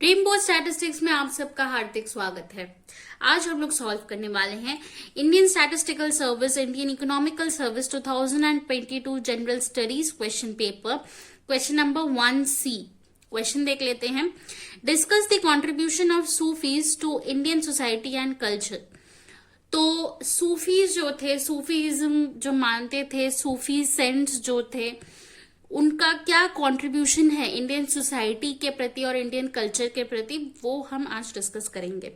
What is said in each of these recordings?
Rainbow statistics में आप सबका हार्दिक स्वागत है। आज हम लोग सॉल्व करने वाले हैं Indian statistical service Indian economical service 2022 general studies question paper question number 1C। Question देख लेते हैं। Discuss the contribution of Sufis to Indian society and culture. तो सूफीज जो थे, सूफीज्म जो मानते थे, सूफी सेंट्स जो थे, उनका क्या कंट्रीब्यूशन है इंडियन सोसाइटी के प्रति और इंडियन कल्चर के प्रति, वो हम आज डिस्कस करेंगे।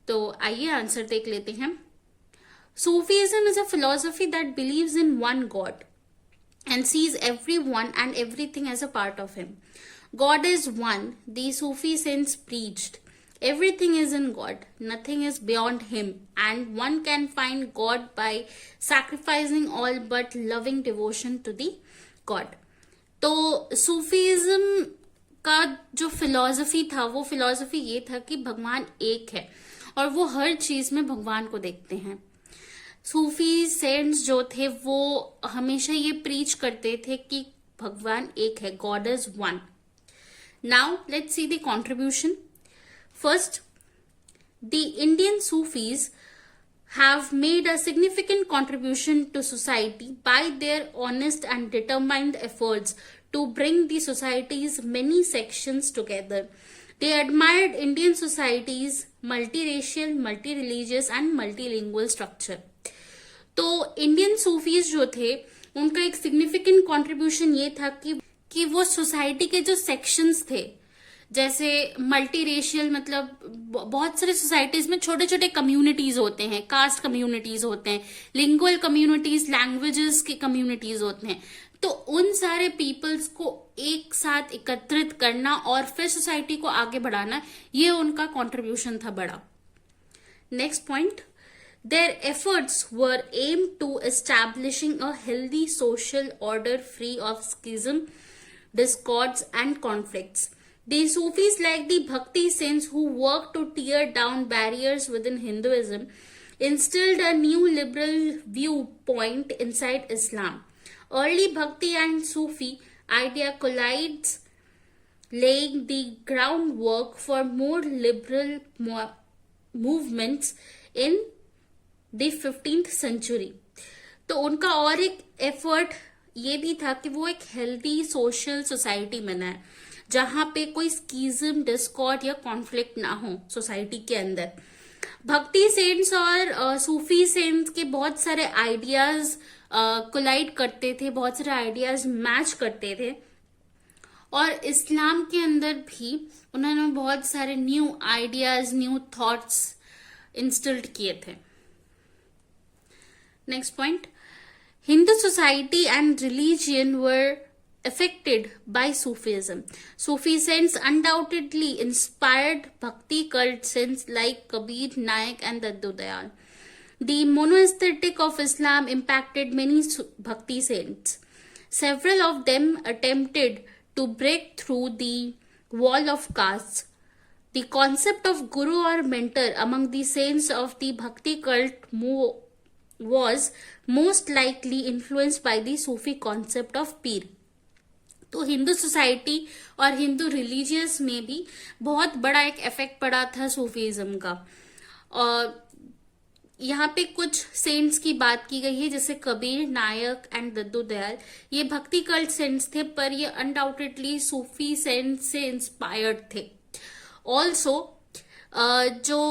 तो आइए आंसर देख लेते हैं। Sufism is a philosophy that believes in one God and sees everyone and everything as a part of him. God is one, the Sufi saints preached. Everything is in God, nothing is beyond him, and one can find God by sacrificing all but loving devotion to the God. तो Sufism का जो philosophy था, वो philosophy ये था कि भगवान एक है और वो हर चीज में भगवान को देखते हैं। सूफी सेंट्स जो थे वो हमेशा ये प्रीच करते थे कि भगवान एक है, God is one. Now let's see the contribution. First, the Indian Sufis have made a significant contribution to society by their honest and determined efforts to bring the society's many sections together. They admired Indian society's multiracial, multireligious and multilingual structure. तो Indian Sufis जो थे उनका एक significant contribution ये था कि वो society के जो सेक्शंस थे, जैसे मल्टीरेशियल, मतलब बहुत सारे सोसाइटीज में छोटे छोटे कम्युनिटीज होते हैं, कास्ट कम्युनिटीज होते हैं, लिंगुअल कम्युनिटीज, लैंग्वेजेस की कम्युनिटीज होते हैं। तो उन सारे पीपल्स को एक साथ एकत्रित करना और फिर सोसाइटी को आगे बढ़ाना, ये उनका कंट्रीब्यूशन था बड़ा। Next point, their efforts were aimed to establishing a healthy social order free of schism, discords and conflicts. The Sufis, like the Bhakti saints who worked to tear down barriers within Hinduism, instilled a new liberal viewpoint inside Islam. Early Bhakti and Sufi idea collides, laying the groundwork for more liberal movements in the 15th century. तो उनका और एक effort ये भी था कि वो एक हेल्दी सोशल सोसाइटी बनाए जहां पे कोई स्कीज्म, डिस्कॉर्ड या कॉन्फ्लिक्ट ना हो सोसाइटी के अंदर। भक्ति सेंट्स और सूफी सेंट्स के बहुत सारे आइडियाज कोलाइड करते थे, बहुत सारे आइडियाज मैच करते थे, और इस्लाम के अंदर भी उन्होंने बहुत सारे new ideas, new thoughts instilled किए थे। Next point, Hindu society and religion were affected by Sufism. Sufi saints undoubtedly inspired Bhakti cult saints like Kabir, Nayak and Daddu Dayal. The monotheistic of Islam impacted many Bhakti saints. Several of them attempted to break through the wall of castes. The concept of guru or mentor among the saints of the Bhakti cult was most likely influenced by the Sufi concept of पीर। तो Hindu society और Hindu religious में भी बहुत बड़ा एक effect पड़ा था Sufism का। और यहाँ पे कुछ सेंट्स की बात की गई है, जैसे कबीर, नायक एंड दद्दू दयाल। ये भक्ति कल्ट सेंट्स थे, पर ये अनडाउटेडली सूफी सेंट्स से इंस्पायर्ड थे। ऑल्सो जो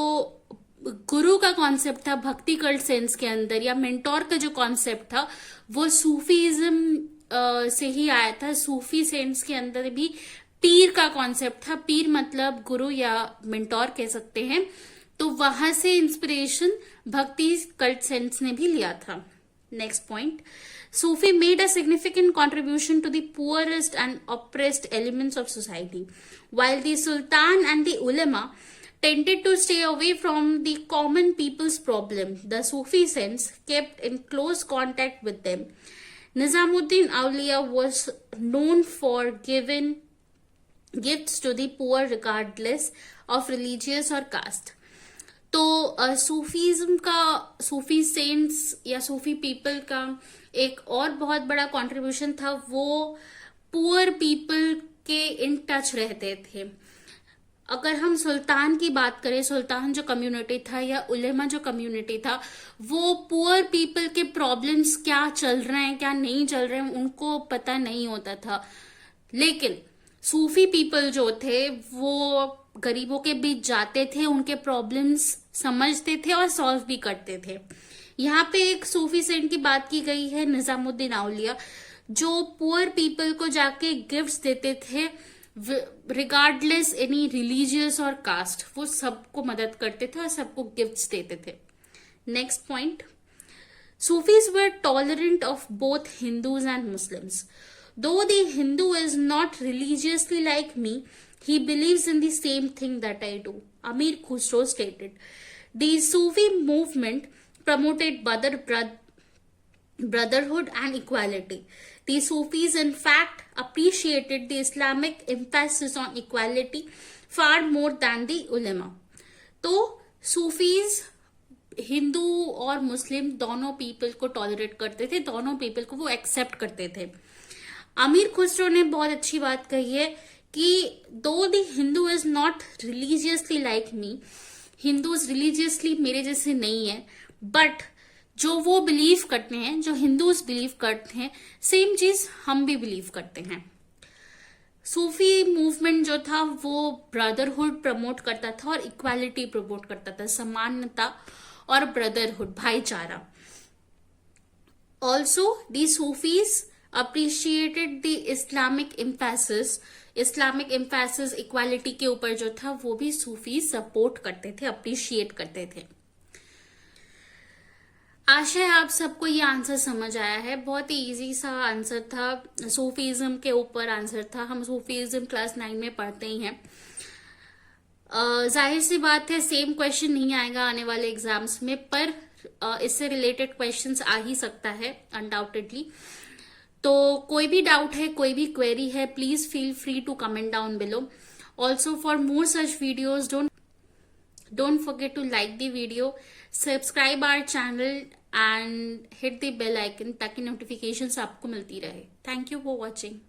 गुरु का कॉन्सेप्ट था भक्ति कल्ट सेंस के अंदर, या मेंटोर का जो कॉन्सेप्ट था, वो सूफीज्म से ही आया था। सूफी सेंट्स के अंदर भी पीर का कॉन्सेप्ट था। पीर मतलब गुरु या मेंटोर कह सकते हैं। तो वहां से इंस्पिरेशन भक्ति कल्ट सेंट्स ने भी लिया था। Next point, Sufi made a significant contribution to the poorest and oppressed elements of society, while the Sultan and the ulama tended to stay away from the common people's problem. The Sufi saints kept in close contact with them. Nizamuddin Awliya was known for giving gifts to the poor regardless of religious or caste. तो Sufism का, सूफी cents या सूफी people का एक और बहुत बड़ा contribution था, वो पुअर पीपल के इन टच रहते थे। अगर हम सुल्तान की बात करें, सुल्तान जो कम्युनिटी था या उलेमा जो कम्युनिटी था, वो पुअर पीपल के प्रॉब्लम्स क्या चल रहे हैं क्या नहीं चल रहे हैं उनको पता नहीं होता था। लेकिन सूफी पीपल जो थे वो गरीबों के बीच जाते थे, उनके प्रॉब्लम्स समझते थे और सॉल्व भी करते थे। यहाँ पे एक सूफी सेंट की बात की गई है, निजामुद्दीन औलिया, जो पुअर पीपल को जाके गिफ्ट्स देते थे रिगार्डलेस एनी रिलीजियस और कास्ट। वो सबको मदद करते थे और सबको गिफ्ट्स देते थे। Next point, Sufis were tolerant of both Hindus and Muslims. Though the Hindu is not religiously like me, he believes in the same thing that I do. Amir Khusro stated. The Sufi movement promoted brotherhood and equality. The Sufis, in fact, appreciated the Islamic emphasis on equality far more than the ulama. तो Sufis Hindu और मुस्लिम दोनों people को tolerate करते थे, दोनों people को वो accept करते थे। अमीर खुसरो ने बहुत अच्छी बात कही है कि दो the Hindu is not religiously like me, Hindus religiously मेरे जैसे नहीं है, बट जो वो बिलीव करते हैं, जो हिंदूज बिलीव करते हैं, सेम चीज हम भी बिलीव करते हैं। सूफी मूवमेंट जो था वो ब्रदरहुड प्रमोट करता था और इक्वालिटी प्रमोट करता था, समानता और ब्रदरहुड, भाईचारा। Also the Sufis appreciated the Islamic emphasis equality के ऊपर जो था वो भी सूफी सपोर्ट करते थे, अप्रिशिएट करते थे। आशा है आप सबको ये आंसर समझ आया है। बहुत ही इजी सा आंसर था, सूफीज्म के ऊपर आंसर था। हम सूफीज्म क्लास 9 में पढ़ते ही हैं। जाहिर सी बात है सेम क्वेश्चन नहीं आएगा आने वाले एग्जाम्स में, पर इससे रिलेटेड क्वेश्चंस आ ही सकता है अनडाउटेडली। तो कोई भी डाउट है, कोई भी क्वेरी है, please feel free to comment down below. Also for more such videos don't forget to like the video, subscribe our channel and hit the bell icon ताकि notifications आपको मिलती रहे। Thank you for watching.